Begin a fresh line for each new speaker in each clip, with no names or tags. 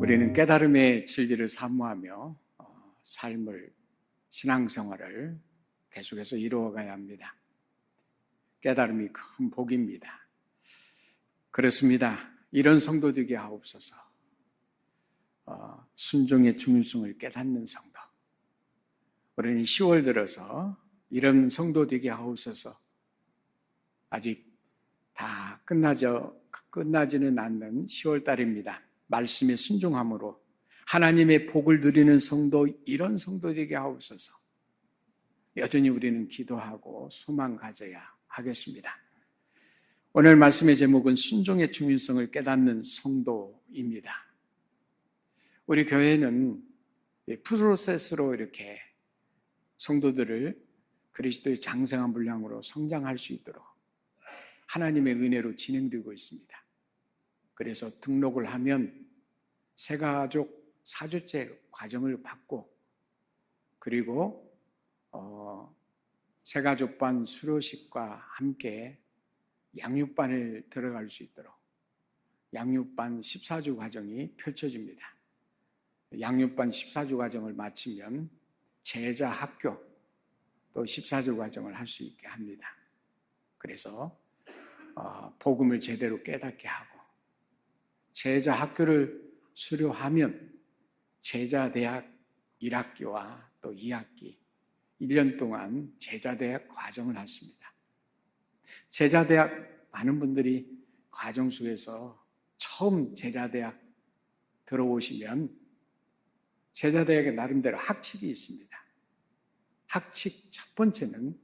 우리는 깨달음의 진리를 사모하며 신앙생활을 계속해서 이루어가야 합니다. 깨달음이 큰 복입니다. 그렇습니다. 이런 성도 되게 하옵소서. 순종의 중요성을 깨닫는 성도. 우리는 10월 들어서 이런 성도 되게 하옵소서. 아직 다 끝나지는 않는 10월 달입니다. 말씀에 순종함으로 하나님의 복을 누리는 성도, 이런 성도 되게 하옵소서. 여전히 우리는 기도하고 소망 가져야 하겠습니다. 오늘 말씀의 제목은 순종의 중요성을 깨닫는 성도입니다. 우리 교회는 프로세스로 이렇게 성도들을 그리스도의 장성한 분량으로 성장할 수 있도록 하나님의 은혜로 진행되고 있습니다. 그래서 등록을 하면 새가족 4주째 과정을 받고, 그리고 새가족반 수료식과 함께 양육반을 들어갈 수 있도록 양육반 14주 과정이 펼쳐집니다. 양육반 14주 과정을 마치면 제자 학교 또 14주 과정을 할 수 있게 합니다. 그래서 복음을 제대로 깨닫게 하고, 제자 학교를 수료하면 제자 대학 1학기와 또 2학기 1년 동안 제자 대학 과정을 하십니다. 제자 대학, 많은 분들이 과정 속에서 처음 제자 대학 들어오시면 제자 대학에 나름대로 학칙이 있습니다. 학칙 첫 번째는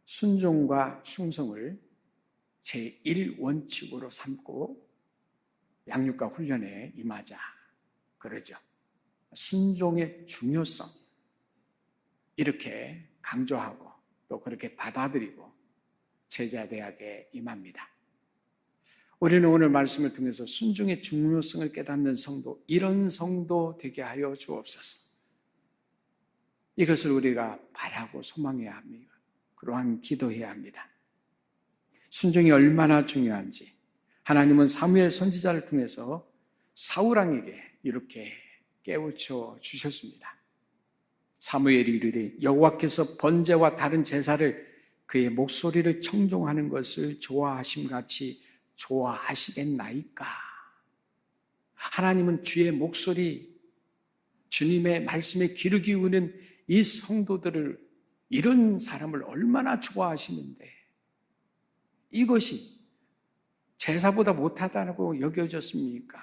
순종과 충성을 제1원칙으로 삼고 양육과 훈련에 임하자 그러죠. 순종의 중요성, 이렇게 강조하고 또 그렇게 받아들이고 제자대학에 임합니다. 우리는 오늘 말씀을 통해서 순종의 중요성을 깨닫는 성도, 이런 성도 되게 하여 주옵소서. 이것을 우리가 바라고 소망해야 합니다. 그러한 기도해야 합니다. 순종이 얼마나 중요한지 하나님은 사무엘 선지자를 통해서 사울왕에게 이렇게 깨우쳐 주셨습니다. 사무엘이 이르되 여호와께서 번제와 다른 제사를 그의 목소리를 청종하는 것을 좋아하심같이 좋아하시겠나이까. 하나님은 주의 목소리, 주님의 말씀에 귀를 기우는 이 성도들을, 이런 사람을 얼마나 좋아하시는데, 이것이 제사보다 못하다고 여겨졌습니까?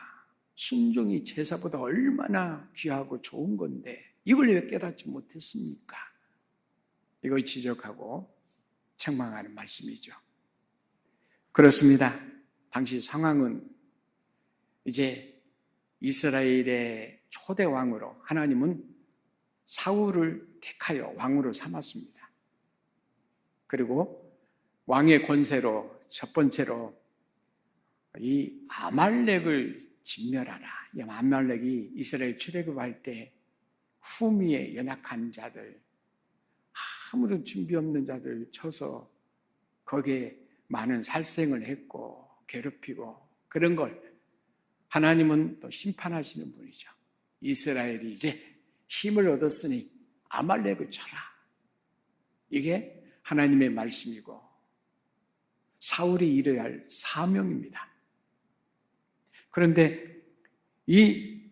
순종이 제사보다 얼마나 귀하고 좋은 건데 이걸 왜 깨닫지 못했습니까? 이걸 지적하고 책망하는 말씀이죠. 그렇습니다. 당시 상황은 이제 이스라엘의 초대 왕으로 하나님은 사울을 택하여 왕으로 삼았습니다. 그리고 왕의 권세로 첫 번째로 이 아말렉을 진멸하라. 이 아말렉이 이스라엘 출애굽할 때 후미에 연약한 자들, 아무런 준비 없는 자들 쳐서 거기에 많은 살생을 했고 괴롭히고, 그런 걸 하나님은 또 심판하시는 분이죠. 이스라엘이 이제 힘을 얻었으니 아말렉을 쳐라. 이게 하나님의 말씀이고 사울이 이뤄야 할 사명입니다. 그런데 이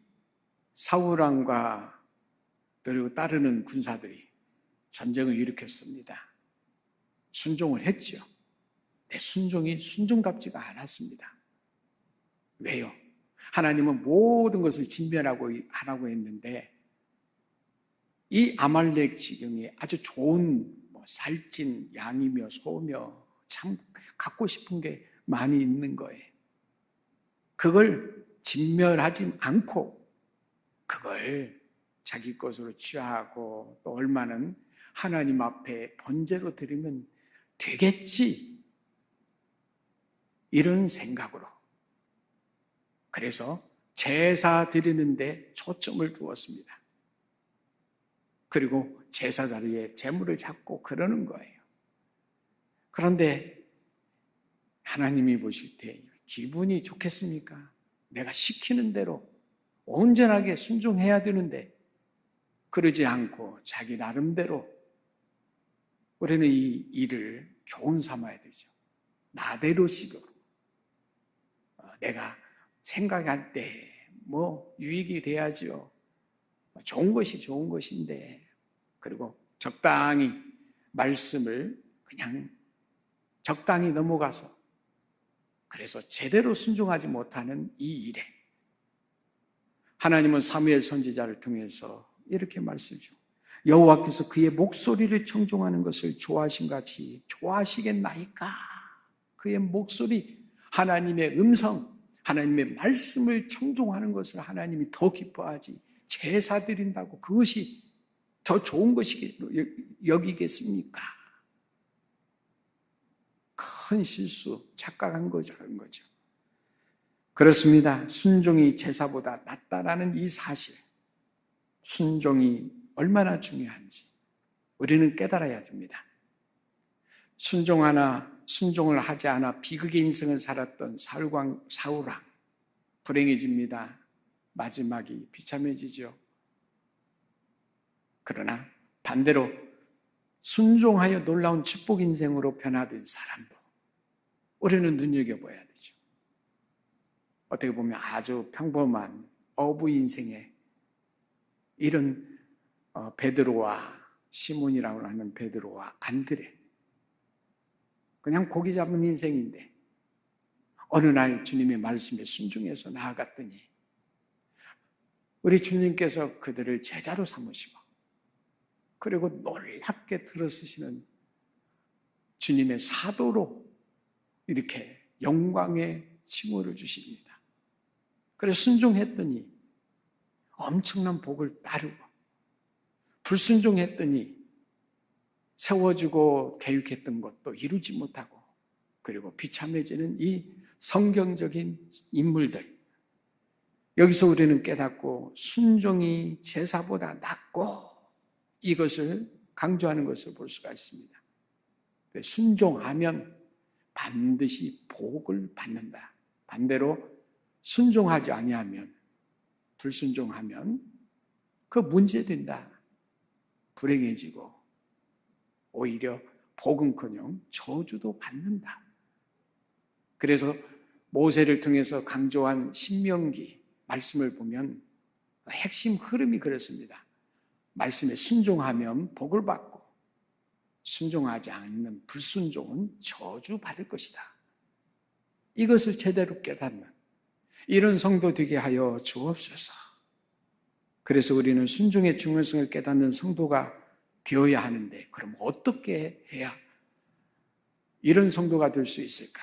사울왕과 그리고 따르는 군사들이 전쟁을 일으켰습니다. 순종을 했죠. 내 순종이 순종답지가 않았습니다. 왜요? 하나님은 모든 것을 진멸하고 하라고 했는데 이 아말렉 지경이 아주 좋은 살찐 양이며 소며 참 갖고 싶은 게 많이 있는 거예요. 그걸 진멸하지 않고 그걸 자기 것으로 취하고 또 얼마는 하나님 앞에 번제로 드리면 되겠지, 이런 생각으로, 그래서 제사 드리는데 초점을 두었습니다. 그리고 제사 자리에 제물을 잡고 그러는 거예요. 그런데 하나님이 보실 때 기분이 좋겠습니까? 내가 시키는 대로 온전하게 순종해야 되는데 그러지 않고 자기 나름대로 우리는 이 일을 교훈 삼아야 되죠. 나대로식으로 내가 생각할 때 뭐 유익이 돼야죠. 좋은 것이 좋은 것인데, 그리고 적당히 말씀을 그냥 적당히 넘어가서 그래서 제대로 순종하지 못하는 이 일에 하나님은 사무엘 선지자를 통해서 이렇게 말씀하죠. 여호와께서 그의 목소리를 청종하는 것을 좋아하신 같이 좋아하시겠나이까? 그의 목소리, 하나님의 음성, 하나님의 말씀을 청종하는 것을 하나님이 더 기뻐하지 제사 드린다고 그것이 더 좋은 것이 여기겠습니까? 큰 실수, 착각한 거죠. 그렇습니다. 순종이 제사보다 낫다라는 이 사실, 순종이 얼마나 중요한지 우리는 깨달아야 됩니다. 순종을 하지 않아 비극의 인생을 살았던 사울왕 불행해집니다. 마지막이 비참해지죠. 그러나 반대로 순종하여 놀라운 축복 인생으로 변화된 사람도 우리는 눈여겨봐야 되죠. 어떻게 보면 아주 평범한 어부 인생에 이런 베드로와 시몬이라고 하는 베드로와 안드레, 그냥 고기 잡은 인생인데 어느 날 주님의 말씀에 순종해서 나아갔더니 우리 주님께서 그들을 제자로 삼으시고 그리고 놀랍게 들어쓰시는 주님의 사도로 이렇게 영광의 칭호를 주십니다. 그래서 순종했더니 엄청난 복을 따르고, 불순종했더니 세워주고 계획했던 것도 이루지 못하고, 그리고 비참해지는 이 성경적인 인물들, 여기서 우리는 깨닫고 순종이 제사보다 낫고 이것을 강조하는 것을 볼 수가 있습니다. 순종하면 반드시 복을 받는다. 반대로 순종하지 아니하면, 불순종하면 그 문제된다. 불행해지고 오히려 복은커녕 저주도 받는다. 그래서 모세를 통해서 강조한 신명기 말씀을 보면 핵심 흐름이 그렇습니다. 말씀에 순종하면 복을 받고 순종하지 않는 불순종은 저주받을 것이다. 이것을 제대로 깨닫는 이런 성도 되게 하여 주옵소서. 그래서 우리는 순종의 중요성을 깨닫는 성도가 되어야 하는데, 그럼 어떻게 해야 이런 성도가 될 수 있을까?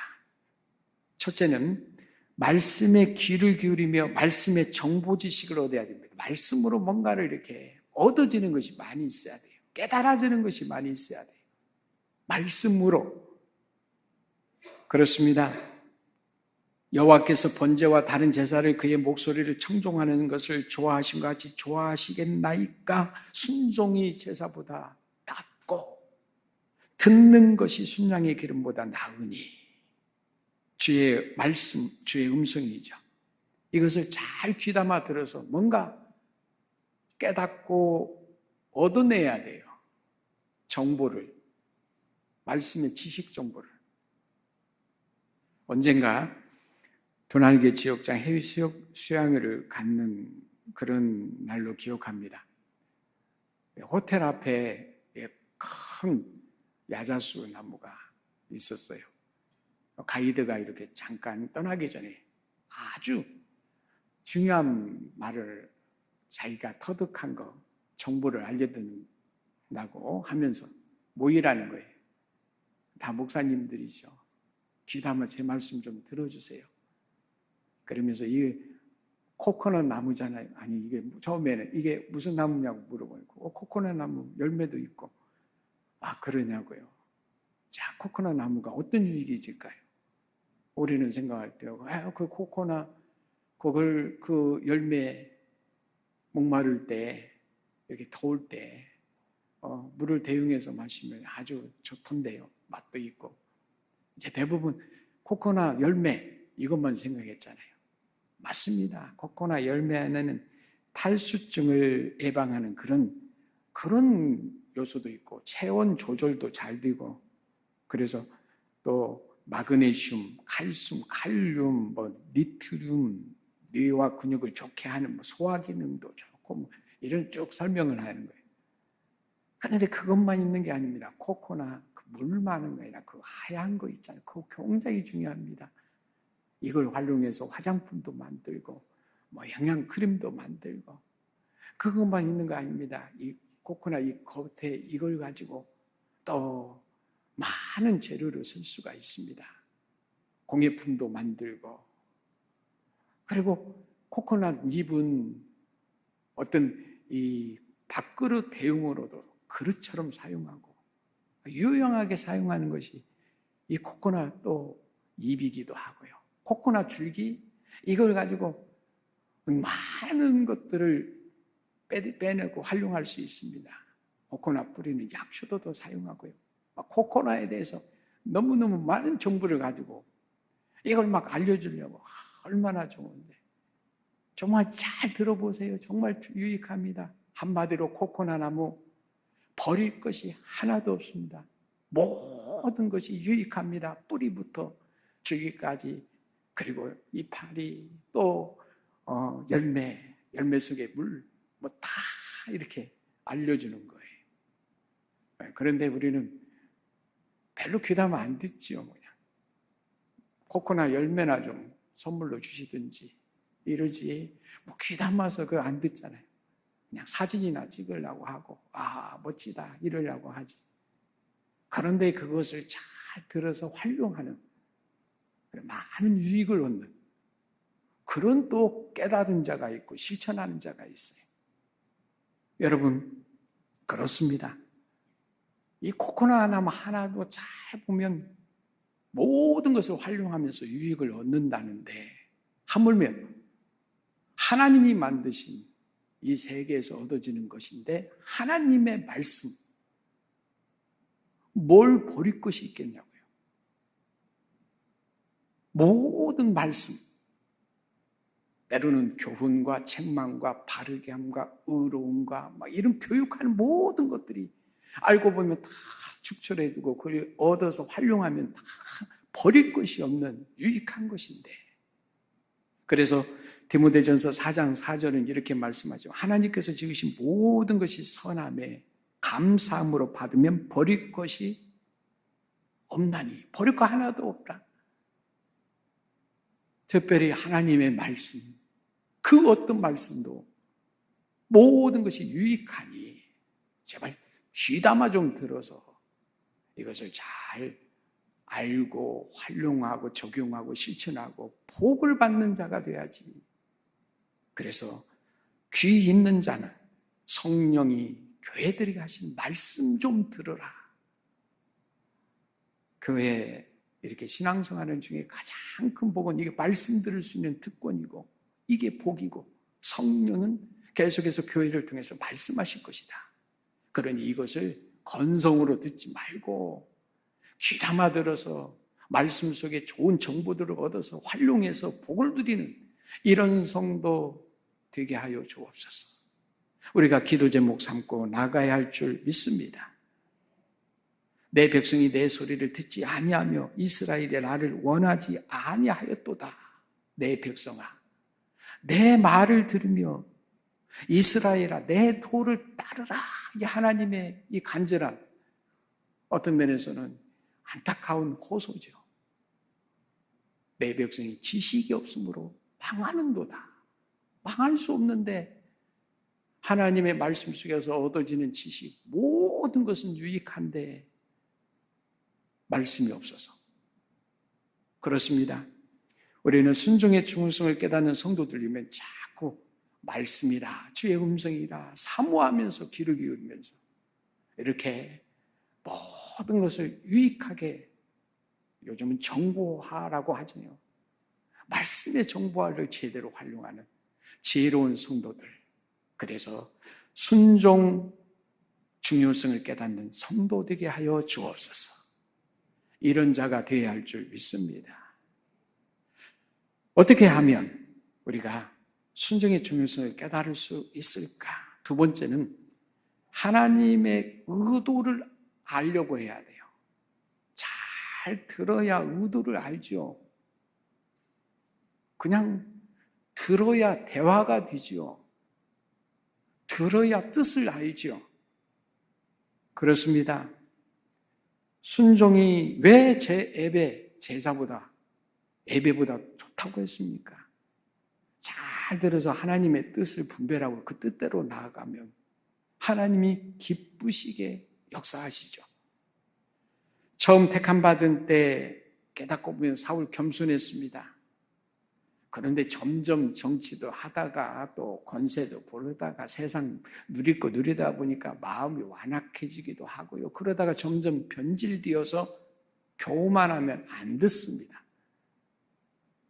첫째는 말씀에 귀를 기울이며 말씀의 정보 지식을 얻어야 됩니다. 말씀으로 뭔가를 이렇게 얻어지는 것이 많이 있어야 돼요. 깨달아지는 것이 많이 있어야 돼요. 말씀으로. 그렇습니다. 여호와께서 번제와 다른 제사를 그의 목소리를 청종하는 것을 좋아하신 것 같이 좋아하시겠나이까? 순종이 제사보다 낫고 듣는 것이 순양의 기름보다 나으니, 주의 말씀, 주의 음성이죠. 이것을 잘 귀담아 들어서 뭔가 깨닫고 얻어내야 돼요. 정보를, 말씀의 지식 정보를. 언젠가 도난계 지역장 해외 수양회를 갖는 그런 날로 기억합니다. 호텔 앞에 큰 야자수 나무가 있었어요. 가이드가 이렇게 잠깐 떠나기 전에 아주 중요한 말을 자기가 터득한 거, 정보를 알려준다고 하면서 모이라는 거예요. 다 목사님들이죠. 귀담아 제 말씀 좀 들어주세요. 그러면서 이게 코코넛 나무잖아요. 아니, 이게 처음에는 이게 무슨 나무냐고 물어보니까 코코넛 나무 열매도 있고. 아, 그러냐고요. 자, 코코넛 나무가 어떤 유익이 있을까요? 우리는 생각할 때, 그 코코넛, 그 열매 목마를 때, 이렇게 더울 때, 물을 대용해서 마시면 아주 좋던데요. 맛도 있고. 이제 대부분 코코넛 열매, 이것만 생각했잖아요. 맞습니다. 코코넛 열매는 탈수증을 예방하는 그런 요소도 있고 체온 조절도 잘 되고, 그래서 또 마그네슘, 칼슘, 칼륨, 니트륨, 뇌와 근육을 좋게 하는 소화 기능도 좋고 이런 쭉 설명을 하는 거예요. 그런데 그것만 있는 게 아닙니다. 코코넛 물 많은 거 아니라 그 하얀 거 있잖아요. 그거 굉장히 중요합니다. 이걸 활용해서 화장품도 만들고 영양 크림도 만들고, 그것만 있는 거 아닙니다. 이 코코넛 이 겉에 이걸 가지고 또 많은 재료를 쓸 수가 있습니다. 공예품도 만들고, 그리고 코코넛 잎은 어떤 이 밥그릇 대용으로도 그릇처럼 사용하고 유용하게 사용하는 것이 이 코코넛 또 잎이기도 하고요. 코코넛 줄기 이걸 가지고 많은 것들을 빼내고 활용할 수 있습니다. 코코넛 뿌리는 약초도 사용하고요. 코코넛에 대해서 너무너무 많은 정보를 가지고 이걸 막 알려주려고 얼마나 좋은데, 정말 잘 들어보세요. 정말 유익합니다. 한마디로 코코넛 나무 버릴 것이 하나도 없습니다. 모든 것이 유익합니다. 뿌리부터 줄기까지, 그리고 이파리, 또 열매 속의 물, 다 이렇게 알려주는 거예요. 그런데 우리는 별로 귀담아 안 듣지요. 그냥 코코넛 열매나 좀 선물로 주시든지 이러지, 귀담아서 그거 안 듣잖아요. 그냥 사진이나 찍으려고 하고 멋지다 이러려고 하지. 그런데 그것을 잘 들어서 활용하는, 많은 유익을 얻는 그런 또 깨달은 자가 있고 실천하는 자가 있어요. 여러분, 그렇습니다. 이 코코넛 나무 하나도 잘 보면 모든 것을 활용하면서 유익을 얻는다는데, 하물며 하나님이 만드신 이 세계에서 얻어지는 것인데 하나님의 말씀, 뭘 버릴 것이 있겠냐고요. 모든 말씀, 때로는 교훈과 책망과 바르게 함과 의로움과 이런 교육하는 모든 것들이 알고 보면 다 축출해 두고 그걸 얻어서 활용하면 다 버릴 것이 없는 유익한 것인데, 그래서 디모데전서 4장 4절은 이렇게 말씀하죠. 하나님께서 지으신 모든 것이 선함에 감사함으로 받으면 버릴 것이 없나니, 버릴 거 하나도 없다. 특별히 하나님의 말씀, 그 어떤 말씀도 모든 것이 유익하니 제발 귀담아 좀 들어서 이것을 잘 알고 활용하고 적용하고 실천하고 복을 받는 자가 돼야지. 그래서 귀 있는 자는 성령이 교회들에게 하신 말씀 좀 들으라. 교회 이렇게 신앙생활하는 중에 가장 큰 복은 이게 말씀 들을 수 있는 특권이고, 이게 복이고, 성령은 계속해서 교회를 통해서 말씀하실 것이다. 그러니 이것을 건성으로 듣지 말고 귀담아 들어서 말씀 속에 좋은 정보들을 얻어서 활용해서 복을 누리는 이런 성도 되게 하여 주옵소서. 우리가 기도 제목 삼고 나가야 할 줄 믿습니다. 내 백성이 내 소리를 듣지 아니하며 이스라엘이 나를 원하지 아니하였도다. 내 백성아, 내 말을 들으며 이스라엘아, 내 도를 따르라. 이 하나님의 이 간절한, 어떤 면에서는 안타까운 호소죠. 내 백성이 지식이 없으므로 망하는도다. 망할 수 없는데 하나님의 말씀 속에서 얻어지는 지식, 모든 것은 유익한데 말씀이 없어서 그렇습니다. 우리는 순종의 중요성을 깨닫는 성도들이면 자꾸 말씀이라 주의 음성이라 사모하면서 귀를 기울이면서 이렇게 모든 것을 유익하게, 요즘은 정보화라고 하잖아요. 말씀의 정보화를 제대로 활용하는 지혜로운 성도들, 그래서 순종 중요성을 깨닫는 성도 되게 하여 주옵소서. 이런 자가 되어야 할 줄 믿습니다. 어떻게 하면 우리가 순종의 중요성을 깨달을 수 있을까? 두 번째는 하나님의 의도를 알려고 해야 돼요. 잘 들어야 의도를 알죠. 그냥 들어야 대화가 되죠. 들어야 뜻을 알죠. 그렇습니다. 순종이 왜 예배보다 좋다고 했습니까? 잘 들어서 하나님의 뜻을 분별하고 그 뜻대로 나아가면 하나님이 기쁘시게 역사하시죠. 처음 택함 받은 때 깨닫고 보면 사울 겸손했습니다. 그런데 점점 정치도 하다가 또 권세도 부르다가 세상 누릴 거 누리다 보니까 마음이 완악해지기도 하고요. 그러다가 점점 변질되어서 교만하면 안 듣습니다.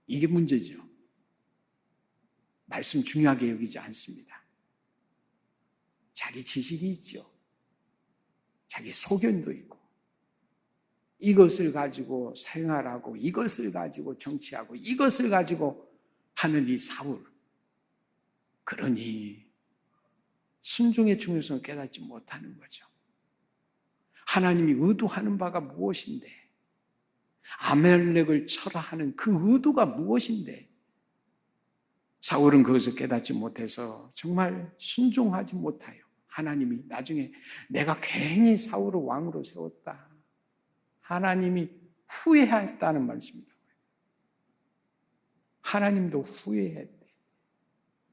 이게 문제죠. 말씀 중요하게 여기지 않습니다. 자기 지식이 있죠. 자기 소견도 있고 이것을 가지고 생활하고 이것을 가지고 정치하고 이것을 가지고 하는 이 사울, 그러니 순종의 중요성을 깨닫지 못하는 거죠. 하나님이 의도하는 바가 무엇인데, 아멜렉을 철하하는 그 의도가 무엇인데, 사울은 그것을 깨닫지 못해서 정말 순종하지 못하여 하나님이 나중에 내가 괜히 사울을 왕으로 세웠다, 하나님이 후회했다는 말씀입니다. 하나님도 후회했대.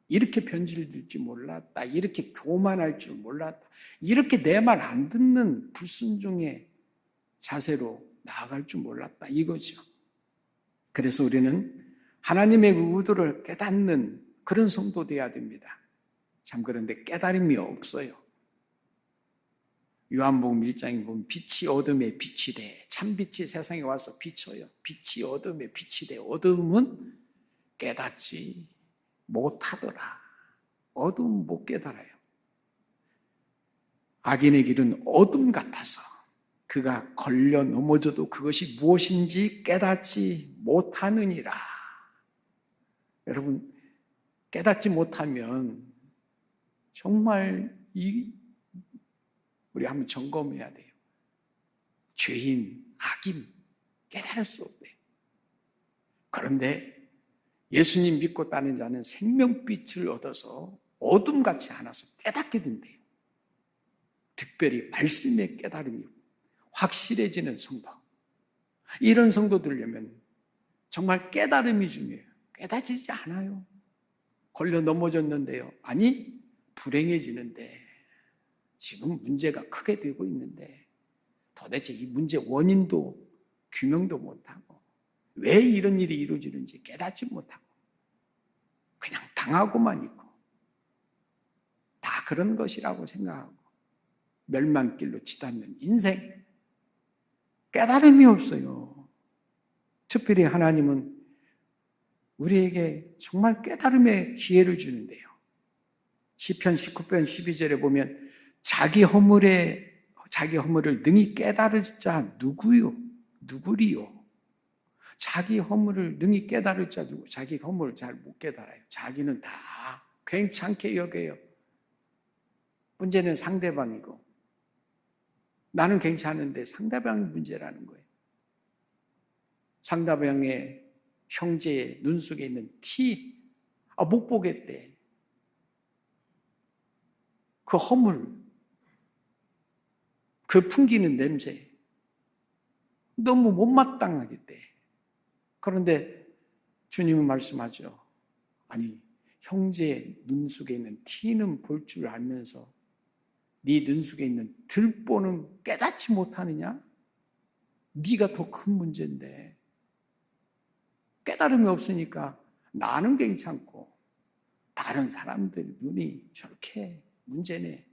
이렇게 변질될 줄 몰랐다. 이렇게 교만할 줄 몰랐다. 이렇게 내 말 안 듣는 불순종의 자세로 나아갈 줄 몰랐다. 이거죠. 그래서 우리는 하나님의 의도를 깨닫는 그런 성도 되어야 됩니다. 참 그런데 깨달음이 없어요. 요한복음 1장에 보면 빛이 어둠에 빛이 돼. 참빛이 세상에 와서 비춰요. 빛이 어둠에 빛이 돼. 어둠은 깨닫지 못하더라. 어둠은 못 깨달아요. 악인의 길은 어둠 같아서 그가 걸려 넘어져도 그것이 무엇인지 깨닫지 못하느니라. 여러분, 깨닫지 못하면 정말 우리 한번 점검해야 돼요. 죄인, 악인 깨달을 수 없대요. 그런데 예수님 믿고 따르는 자는 생명빛을 얻어서 어둠같이 않아서 깨닫게 된대요. 특별히 말씀의 깨달음이 확실해지는 성도. 이런 성도 되려면 정말 깨달음이 중요해요. 깨닫지지 않아요. 걸려 넘어졌는데요. 아니, 불행해지는데 지금 문제가 크게 되고 있는데 도대체 이 문제 원인도 규명도 못하고 왜 이런 일이 이루어지는지 깨닫지 못하고 그냥 당하고만 있고 다 그런 것이라고 생각하고 멸망길로 치닫는 인생, 깨달음이 없어요. 특별히 하나님은 우리에게 정말 깨달음의 기회를 주는데요. 시편 19편 12절에 보면 자기 허물을 능히 깨달을 자 누구리요? 자기 허물을 능히 깨달을 자 누구? 자기 허물을 잘 못 깨달아요. 자기는 다 괜찮게 여겨요. 문제는 상대방이고 나는 괜찮은데 상대방이 문제라는 거예요. 상대방의 형제의 눈 속에 있는 티, 못 보겠대. 그 허물, 그 풍기는 냄새, 너무 못마땅하겠대. 그런데 주님은 말씀하죠. 아니, 형제의 눈 속에 있는 티는 볼 줄 알면서 네 눈 속에 있는 들보는 깨닫지 못하느냐? 네가 더 큰 문제인데 깨달음이 없으니까 나는 괜찮고 다른 사람들 눈이 저렇게 문제네.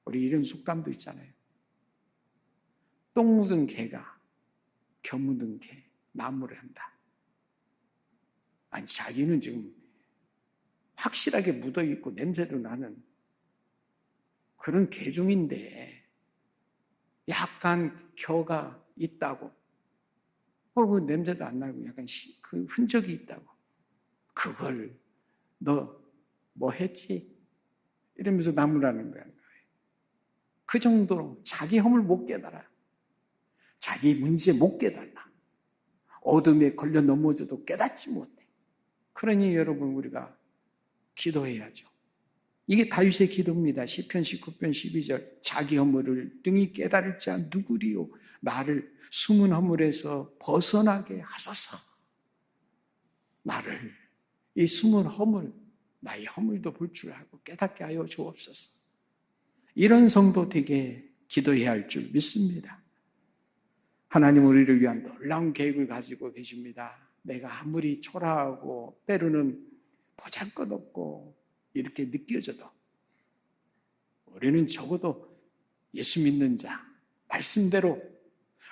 우리 이런 속담도 있잖아요. 똥 묻은 개가 겨 묻은 개 나무를 한다. 아니, 자기는 지금 확실하게 묻어있고 냄새도 나는 그런 개종인데 약간 겨가 있다고, 그 냄새도 안 나고 약간 그 흔적이 있다고 그걸 너 뭐 했지? 이러면서 나무라는 거예요. 그 정도로 자기 허물 못 깨달아. 자기 문제 못 깨달아. 어둠에 걸려 넘어져도 깨닫지 못해. 그러니 여러분 우리가 기도해야죠. 이게 다윗의 기도입니다. 시편 19편 12절 자기 허물을 등이 깨달을 자 누구리요? 나를 숨은 허물에서 벗어나게 하소서. 나를 이 숨은 허물, 나의 허물도 볼 줄 알고 깨닫게 하여 주옵소서. 이런 성도 되게 기도해야 할 줄 믿습니다. 하나님 우리를 위한 놀라운 계획을 가지고 계십니다. 내가 아무리 초라하고 때로는 보잘것없고 이렇게 느껴져도 우리는 적어도 예수 믿는 자, 말씀대로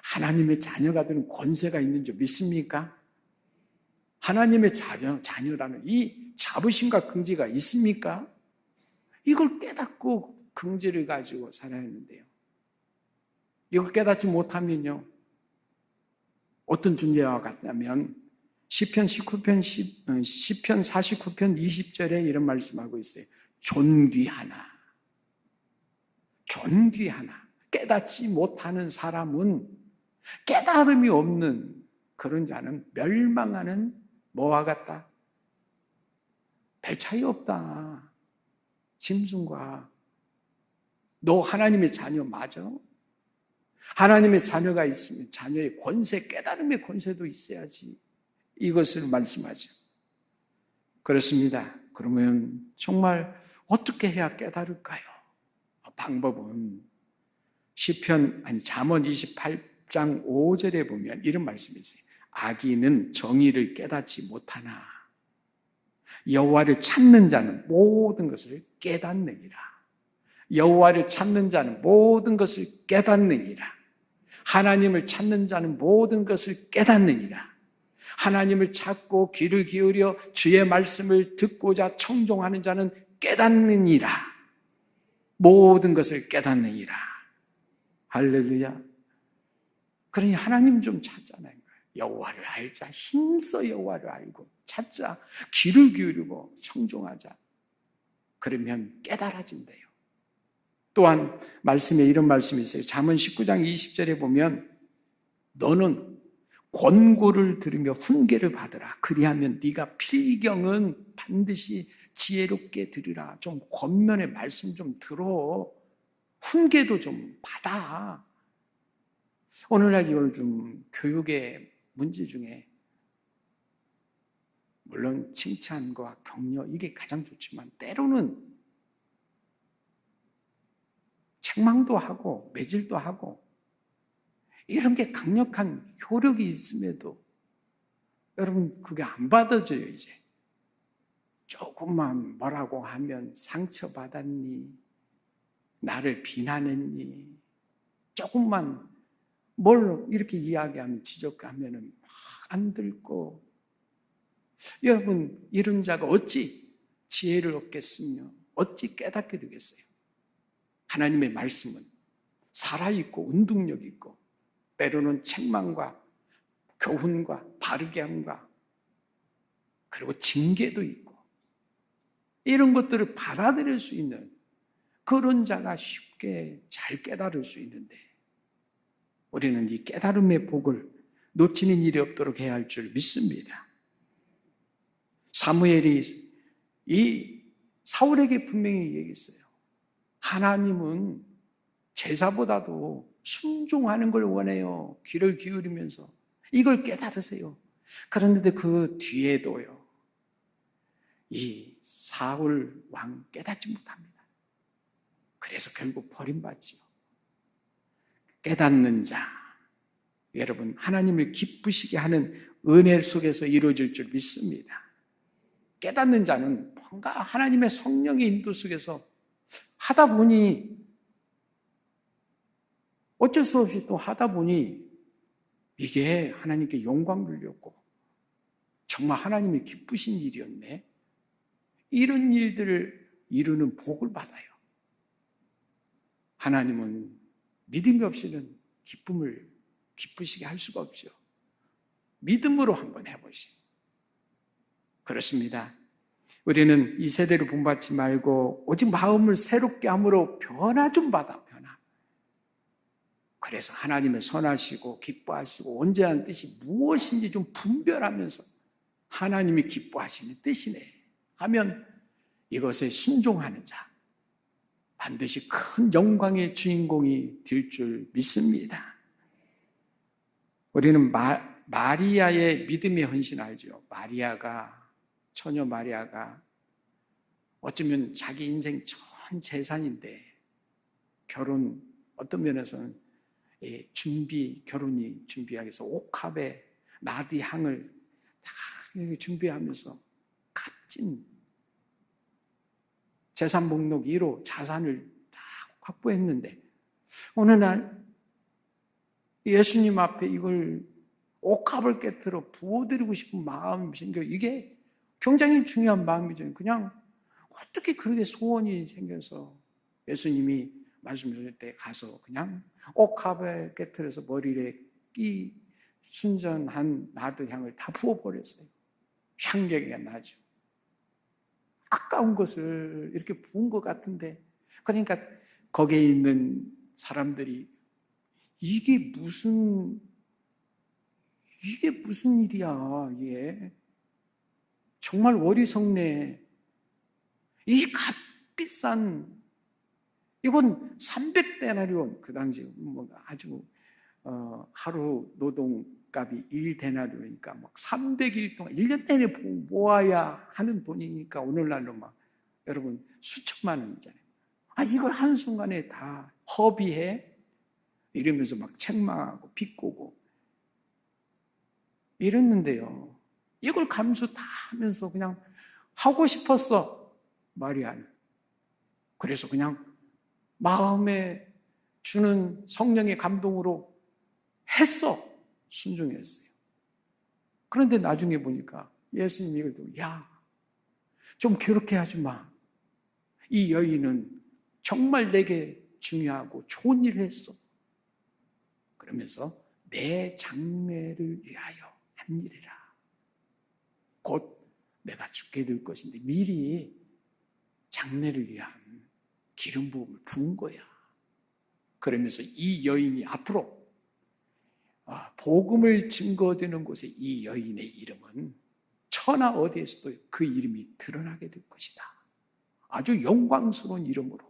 하나님의 자녀가 되는 권세가 있는 줄 믿습니까? 하나님의 자녀라는 이 자부심과 긍지가 있습니까? 이걸 깨닫고 긍지를 가지고 살아야 하는데요. 이걸 깨닫지 못하면요. 어떤 존재와 같냐면 시편 49편 20절에 이런 말씀하고 있어요. 존귀하나 깨닫지 못하는 사람은 깨달음이 없는 그런 자는 멸망하는 뭐와 같다? 별 차이 없다. 짐승과. 너 하나님의 자녀 맞아? 하나님의 자녀가 있으면 자녀의 권세, 깨달음의 권세도 있어야지. 이것을 말씀하죠. 그렇습니다. 그러면 정말 어떻게 해야 깨달을까요? 방법은 잠언 28장 5절에 보면 이런 말씀이 있어요. 악인은 정의를 깨닫지 못하나 여호와를 찾는 자는 모든 것을 깨닫느니라. 여호와를 찾는 자는 모든 것을 깨닫느니라. 하나님을 찾는 자는 모든 것을 깨닫느니라. 하나님을 찾고 귀를 기울여 주의 말씀을 듣고자 청종하는 자는 깨닫느니라. 모든 것을 깨닫느니라. 할렐루야. 그러니 하나님 좀 찾잖아요. 여호와를 알자. 힘써 여호와를 알고 찾자. 귀를 기울이고 청종하자. 그러면 깨달아진대요. 또한 말씀에 이런 말씀이 있어요. 잠언 19장 20절에 보면 너는 권고를 들으며 훈계를 받으라. 그리하면 네가 필경은 반드시 지혜롭게 들으라. 좀 권면의 말씀 좀 들어. 훈계도 좀 받아. 오늘날 요즘 교육의 문제 중에 물론 칭찬과 격려 이게 가장 좋지만 때로는 책망도 하고 매질도 하고 이런 게 강력한 효력이 있음에도 여러분 그게 안 받아져요. 이제 조금만 뭐라고 하면 상처받았니? 나를 비난했니? 조금만 뭘 이렇게 이야기하면 지적하면 안 들고 여러분 이런 자가 어찌 지혜를 얻겠으며 어찌 깨닫게 되겠어요? 하나님의 말씀은 살아있고 운동력 있고 때로는 책망과 교훈과 바르게 함과 그리고 징계도 있고 이런 것들을 받아들일 수 있는 그런 자가 쉽게 잘 깨달을 수 있는데 우리는 이 깨달음의 복을 놓치는 일이 없도록 해야 할 줄 믿습니다. 사무엘이 이 사울에게 분명히 얘기했어요. 하나님은 제사보다도 순종하는 걸 원해요. 귀를 기울이면서 이걸 깨달으세요. 그런데 그 뒤에도요. 이 사울 왕 깨닫지 못합니다. 그래서 결국 버림받지요. 깨닫는 자, 여러분 하나님을 기쁘시게 하는 은혜 속에서 이루어질 줄 믿습니다. 깨닫는 자는 뭔가 하나님의 성령의 인도 속에서 하다 보니 어쩔 수 없이 또 하다 보니 이게 하나님께 영광 돌렸고 정말 하나님이 기쁘신 일이었네. 이런 일들을 이루는 복을 받아요. 하나님은 믿음이 없이는 기쁨을 기쁘시게 할 수가 없죠. 믿음으로 한번 해보시죠. 그렇습니다. 우리는 이 세대를 본받지 말고 오직 마음을 새롭게 함으로 변화 좀 받아, 변화. 그래서 하나님의 선하시고 기뻐하시고 온전한 뜻이 무엇인지 좀 분별하면서 하나님이 기뻐하시는 뜻이네 하면 이것에 순종하는 자, 반드시 큰 영광의 주인공이 될 줄 믿습니다. 우리는 마리아의 믿음의 헌신 알죠? 처녀 마리아가 어쩌면 자기 인생 전 재산인데 어떤 면에서는 결혼이 준비하기 위해서 옥합에 나디 향을 다 준비하면서 값진 재산 목록 1호 자산을 다 확보했는데 어느 날 예수님 앞에 이걸 옥합을 깨트려 부어드리고 싶은 마음이 생겨요. 이게 굉장히 중요한 마음이죠. 그냥 어떻게 그렇게 소원이 생겨서 예수님이 말씀하실 때 가서 그냥 옥합에 깨트려서 머리에 순전한 나드 향을 다 부어버렸어요. 향기가 나죠. 아까운 것을 이렇게 부은 것 같은데, 그러니까 거기에 있는 사람들이 이게 무슨 일이야, 이게. 정말 어리석네. 이 값비싼, 이건 300데나리온, 그 당시 아주 하루 노동값이 1데나리온이니까 막 300일 동안 1년 내내 모아야 하는 돈이니까 오늘날로 막 여러분 수천만 원이잖아요. 이걸 한순간에 다 허비해? 이러면서 막 책망하고 비꼬고 이랬는데요. 이걸 감수 다 하면서 그냥 하고 싶었어, 마리아는. 그래서 그냥 마음에 주는 성령의 감동으로 했어. 순종했어요. 그런데 나중에 보니까 예수님이 이걸 듣고, 야, 좀 그렇게 하지 마. 이 여인은 정말 내게 중요하고 좋은 일을 했어. 그러면서 내 장래를 위하여 한 일이라. 곧 내가 죽게 될 것인데 미리 장래를 위한 기름 부음을 부은 거야. 그러면서 이 여인이 앞으로 복음을 증거되는 곳에 이 여인의 이름은 천하 어디에서도 그 이름이 드러나게 될 것이다. 아주 영광스러운 이름으로.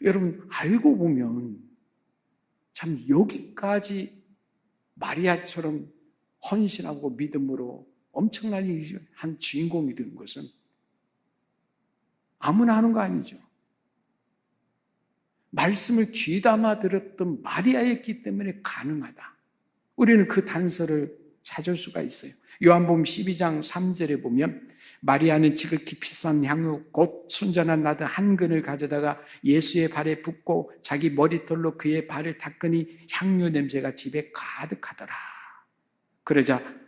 여러분 알고 보면 참 여기까지 마리아처럼 헌신하고 믿음으로 엄청난 일을 한 주인공이 되는 것은 아무나 하는 거 아니죠. 말씀을 귀담아 들었던 마리아였기 때문에 가능하다. 우리는 그 단서를 찾을 수가 있어요. 요한복음 12장 3절에 보면 마리아는 지극히 비싼 향유 곧 순전한 나드 한 근을 가져다가 예수의 발에 붓고 자기 머리털로 그의 발을 닦으니 향유 냄새가 집에 가득하더라. 그러자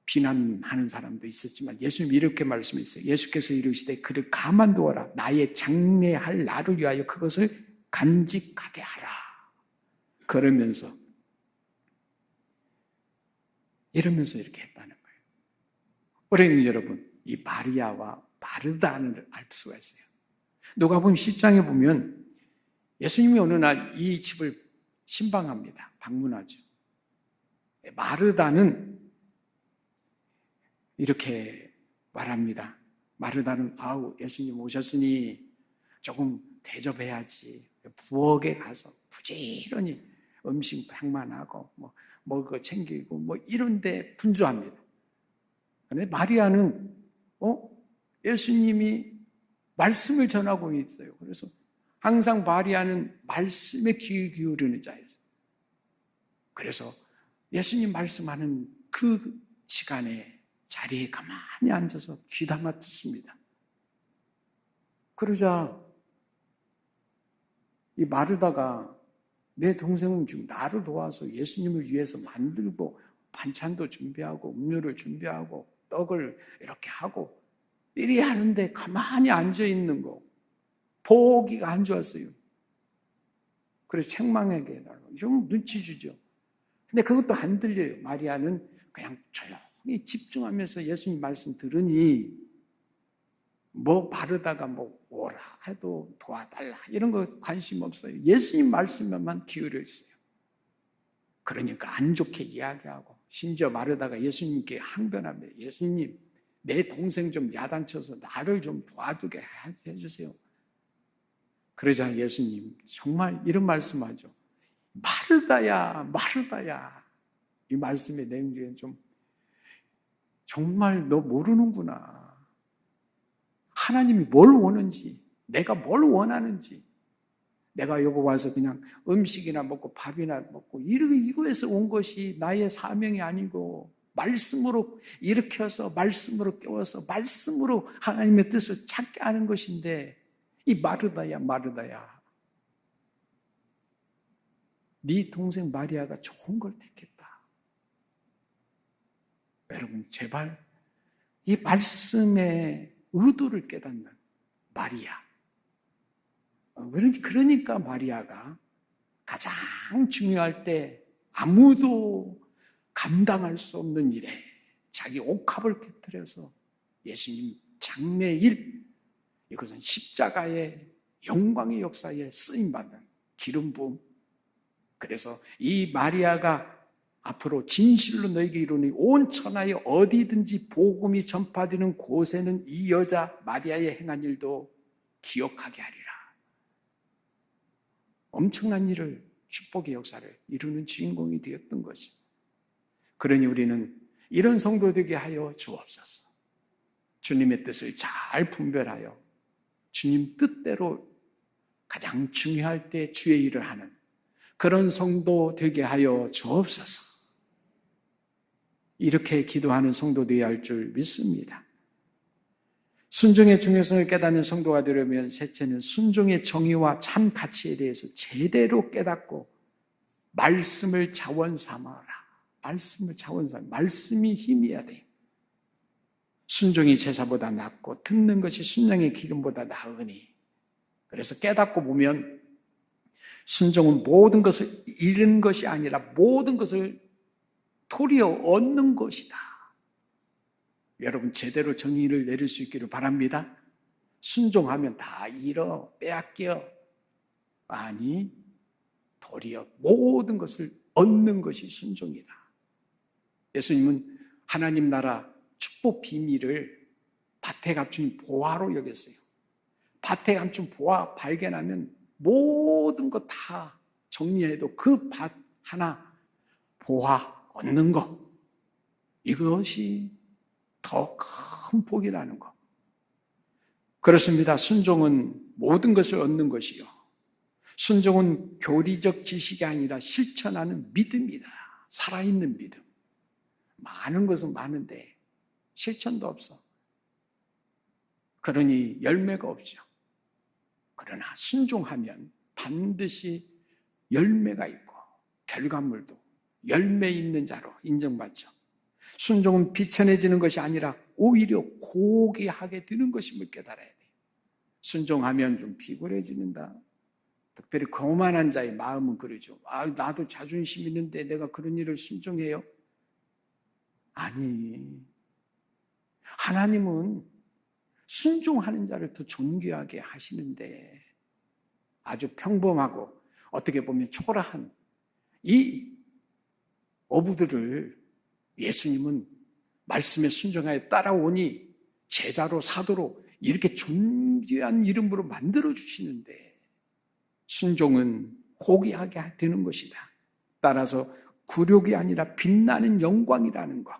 비난하는 사람도 있었지만 예수님이 이렇게 말씀했어요. 예수께서 이르시되 그를 가만두어라. 나의 장래할 나를 위하여 그것을 간직하게 하라. 그러면서 이러면서 이렇게 했다는 거예요. 우리는 여러분 이 마리아와 마르다를 알 수가 있어요. 누가복음 10장에 보면 예수님이 어느 날 이 집을 신방합니다. 방문하죠. 마르다는 이렇게 말합니다. 마르다는 예수님 오셨으니 조금 대접해야지. 부엌에 가서 부지런히 음식 백만하고 먹을 거 챙기고 이런 데 분주합니다. 그런데 마리아는 예수님이 말씀을 전하고 있어요. 그래서 항상 마리아는 말씀에 귀 기울이는 자였어요. 그래서 예수님 말씀하는 그 시간에 자리에 가만히 앉아서 귀담아 듣습니다. 그러자 이 마르다가 내 동생은 지금 나를 도와서 예수님을 위해서 만들고 반찬도 준비하고 음료를 준비하고 떡을 이렇게 하고 이리 하는데 가만히 앉아있는 거 보기가 안 좋았어요. 그래서 책망하게 해달라고. 좀 눈치 주죠. 근데 그것도 안 들려요. 마리아는 그냥 조용히 조용히 집중하면서 예수님 말씀 들으니 뭐 바르다가 뭐 오라 해도 도와달라 이런 거 관심 없어요. 예수님 말씀에만 기울여주세요. 그러니까 안 좋게 이야기하고 심지어 마르다가 예수님께 항변합니다. 예수님, 내 동생 좀 야단쳐서 나를 좀 도와주게 해주세요. 그러자 예수님 정말 이런 말씀하죠. 마르다야, 마르다야. 이 말씀의 내용 중에 좀 정말 너 모르는구나. 하나님이 뭘 원하는지, 내가 뭘 원하는지, 내가 여기 와서 그냥 음식이나 먹고 밥이나 먹고 이거에서 온 것이 나의 사명이 아니고 말씀으로 일으켜서 말씀으로 깨워서 말씀으로 하나님의 뜻을 찾게 하는 것인데 이 마르다야 마르다야 네 동생 마리아가 좋은 걸 택했다. 여러분 제발 이 말씀의 의도를 깨닫는 마리아. 그러니까 마리아가 가장 중요할 때 아무도 감당할 수 없는 일에 자기 옥합을 깃들여서 예수님 장례일, 이것은 십자가의 영광의 역사에 쓰임받는 기름 부음. 그래서 이 마리아가 앞으로 진실로 너에게 이르노니 온 천하에 어디든지 복음이 전파되는 곳에는 이 여자 마리아의 행한 일도 기억하게 하리라. 엄청난 일을, 축복의 역사를 이루는 주인공이 되었던 것이. 그러니 우리는 이런 성도 되게 하여 주옵소서. 주님의 뜻을 잘 분별하여 주님 뜻대로 가장 중요할 때 주의 일을 하는 그런 성도 되게 하여 주옵소서. 이렇게 기도하는 성도 되어야 할 줄 믿습니다. 순종의 중요성을 깨닫는 성도가 되려면 셋째는 순종의 정의와 참 가치에 대해서 제대로 깨닫고 말씀을 자원 삼아라. 말씀을 자원 삼아. 말씀이 힘이어야 돼요. 순종이 제사보다 낫고 듣는 것이 순양의 기름보다 나으니. 그래서 깨닫고 보면 순종은 모든 것을 잃는 것이 아니라 모든 것을 도리어 얻는 것이다. 여러분 제대로 정의를 내릴 수 있기를 바랍니다. 순종하면 다 잃어, 빼앗겨. 아니, 도리어 모든 것을 얻는 것이 순종이다. 예수님은 하나님 나라 축복 비밀을 밭에 감춘 보화로 여겼어요. 밭에 감춘 보화 발견하면 모든 것 다 정리해도 그 밭 하나 보화 얻는 것, 이것이 더 큰 복이라는 것. 그렇습니다. 순종은 모든 것을 얻는 것이요. 순종은 교리적 지식이 아니라 실천하는 믿음이다. 살아있는 믿음. 많은 것은 많은데 실천도 없어. 그러니 열매가 없죠. 그러나 순종하면 반드시 열매가 있고 결과물도 열매 있는 자로 인정받죠. 순종은 비천해지는 것이 아니라 오히려 고귀하게 되는 것임을 깨달아야 돼요. 순종하면 좀 비굴해지는다. 특별히 거만한 자의 마음은 그러죠. 나도 자존심 있는데 내가 그런 일을 순종해요? 아니, 하나님은 순종하는 자를 더 존귀하게 하시는데 아주 평범하고 어떻게 보면 초라한 이 어부들을 예수님은 말씀에 순종하여 따라오니 제자로 사도로 이렇게 존귀한 이름으로 만들어주시는데 순종은 고귀하게 되는 것이다. 따라서 굴욕이 아니라 빛나는 영광이라는 것.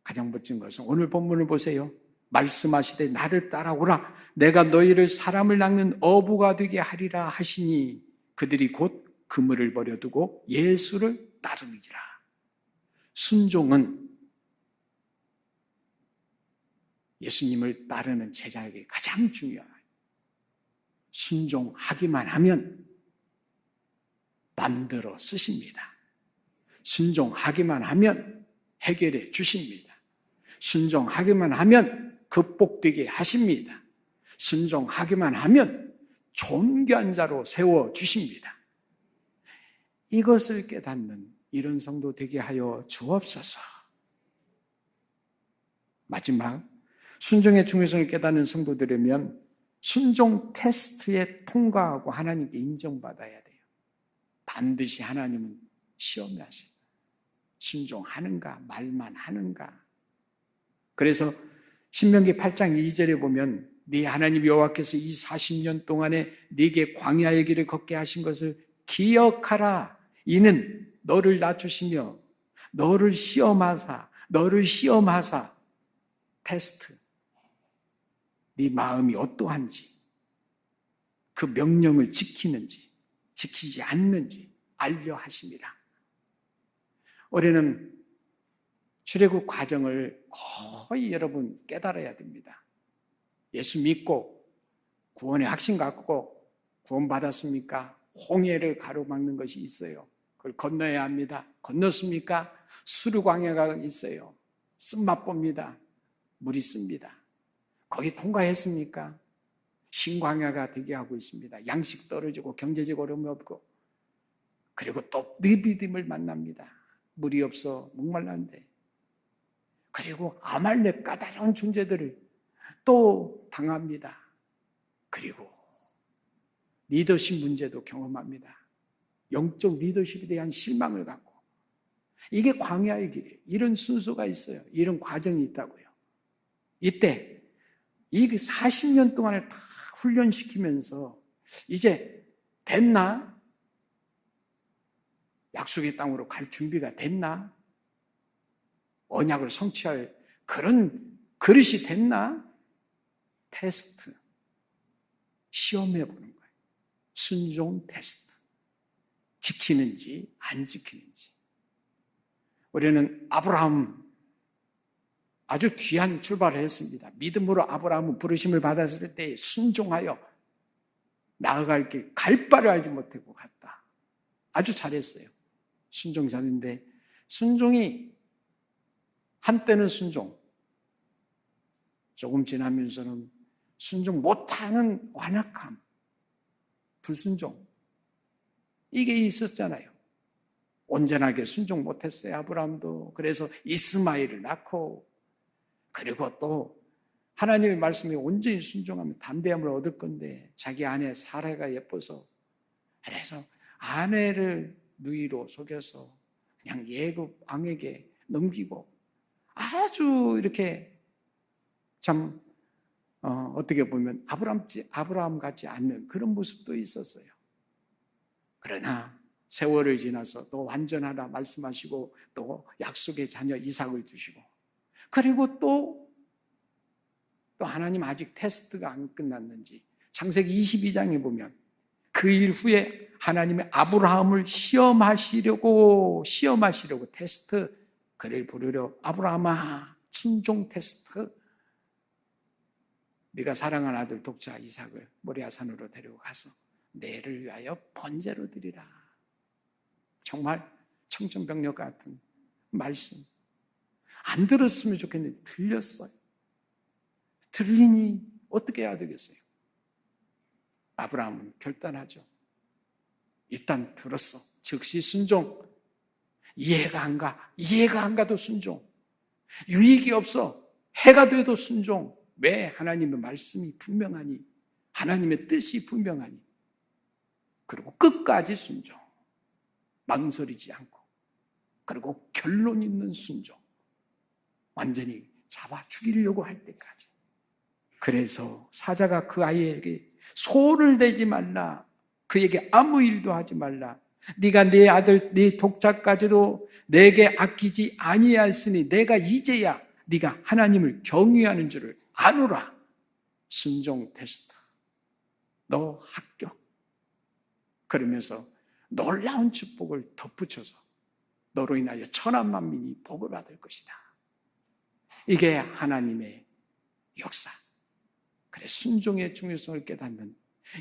가장 멋진 것은 오늘 본문을 보세요. 말씀하시되 나를 따라오라. 내가 너희를 사람을 낚는 어부가 되게 하리라 하시니 그들이 곧 그물을 버려두고 예수를 따르니라. 순종은 예수님을 따르는 제자에게 가장 중요해요. 순종하기만 하면 만들어 쓰십니다. 순종하기만 하면 해결해 주십니다. 순종하기만 하면 극복되게 하십니다. 순종하기만 하면 존귀한 자로 세워주십니다. 이것을 깨닫는 이런 성도 되게 하여 주옵소서. 마지막, 순종의 중요성을 깨닫는 성도들이면 순종 테스트에 통과하고 하나님께 인정받아야 돼요. 반드시 하나님은 시험에 하셔요. 순종하는가, 말만 하는가. 그래서 신명기 8장 2절에 보면 네 하나님 여호와께서 이 40년 동안에 네게 광야의 길을 걷게 하신 것을 기억하라. 이는 너를 낮추시며 너를 시험하사 테스트, 네 마음이 어떠한지, 그 명령을 지키는지 지키지 않는지 알려 하심이라. 우리는 출애굽 과정을 거의 여러분 깨달아야 됩니다. 예수 믿고 구원의 확신 갖고 구원받았습니까? 홍해를 가로막는 것이 있어요. 그걸 건너야 합니다. 건넜습니까? 수르광야가 있어요. 쓴맛봅니다. 물이 씁니다. 거기 통과했습니까? 신광야가 대기하고 있습니다. 양식 떨어지고 경제적 어려움이 없고, 그리고 또 느비딤을 만납니다. 물이 없어 목말랐는데, 그리고 아말렉 까다로운 존재들을 또 당합니다. 그리고 리더십 문제도 경험합니다. 영적 리더십에 대한 실망을 갖고, 이게 광야의 길이에요. 이런 순서가 있어요. 이런 과정이 있다고요. 이때 이 40년 동안을 다 훈련시키면서 이제 됐나? 약속의 땅으로 갈 준비가 됐나? 언약을 성취할 그런 그릇이 됐나? 테스트, 시험해 보는 거예요. 순종 테스트, 지키는지 안 지키는지. 우리는 아브라함 아주 귀한 출발을 했습니다. 믿음으로 아브라함은 부르심을 받았을 때 순종하여 나아갈 길, 갈 바를 알지 못하고 갔다. 아주 잘했어요. 순종자인데, 순종이 한때는 순종, 조금 지나면서는 순종 못하는 완악함, 불순종, 이게 있었잖아요. 온전하게 순종 못했어요. 아브라함도. 그래서 이스마엘을 낳고, 그리고 또 하나님의 말씀에 온전히 순종하면 담대함을 얻을 건데, 자기 아내 사라가 예뻐서, 그래서 아내를 누이로 속여서 그냥 예굽 왕에게 넘기고, 아주 이렇게 참 어떻게 보면 아브라함 같지 않는 그런 모습도 있었어요. 그러나 세월을 지나서 또 완전하다 말씀하시고, 또 약속의 자녀 이삭을 주시고, 그리고 또 하나님 아직 테스트가 안 끝났는지 창세기 22장에 보면 그 일 후에 하나님의 아브라함을 시험하시려고 테스트, 그를 부르려 아브라함아 순종 테스트, 네가 사랑하는 아들 독자 이삭을 모리아산으로 데리고 가서 내를 위하여 번제로 드리라. 정말 청천벽력 같은 말씀. 안 들었으면 좋겠는데 들렸어요. 들리니 어떻게 해야 되겠어요? 아브라함은 결단하죠. 일단 들었어. 즉시 순종. 이해가 안 가도 순종. 유익이 없어. 해가 돼도 순종. 왜? 하나님의 말씀이 분명하니, 하나님의 뜻이 분명하니. 그리고 끝까지 순종. 망설이지 않고. 그리고 결론 있는 순종. 완전히 잡아 죽이려고 할 때까지. 그래서 사자가 그 아이에게 손을 대지 말라. 그에게 아무 일도 하지 말라. 네가 네 아들 네 독자까지도 내게 아끼지 아니하였으니 내가 이제야 네가 하나님을 경외하는 줄을 아노라. 순종 테스트. 너 합격. 그러면서 놀라운 축복을 덧붙여서 너로 인하여 천한 만민이 복을 받을 것이다. 이게 하나님의 역사. 그래, 순종의 중요성을 깨닫는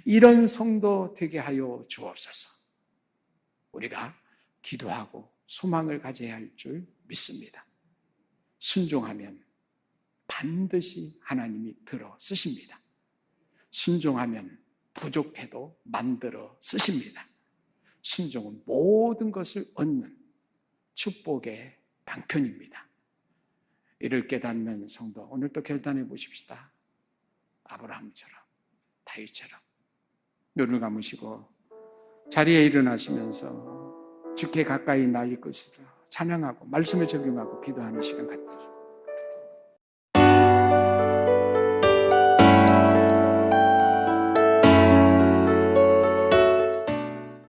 이런 성도 되게 하여 주옵소서. 우리가 기도하고 소망을 가져야 할 줄 믿습니다. 순종하면 반드시 하나님이 들어 쓰십니다. 순종하면 부족해도 만들어 쓰십니다. 순종은 모든 것을 얻는 축복의 방편입니다. 이를 깨닫는 성도, 오늘 또 결단해 보십시다. 아브라함처럼, 다윗처럼 눈을 감으시고 자리에 일어나시면서 주께 가까이 나일 것이라 찬양하고 말씀을 적용하고 기도하는 시간 갖으십시오.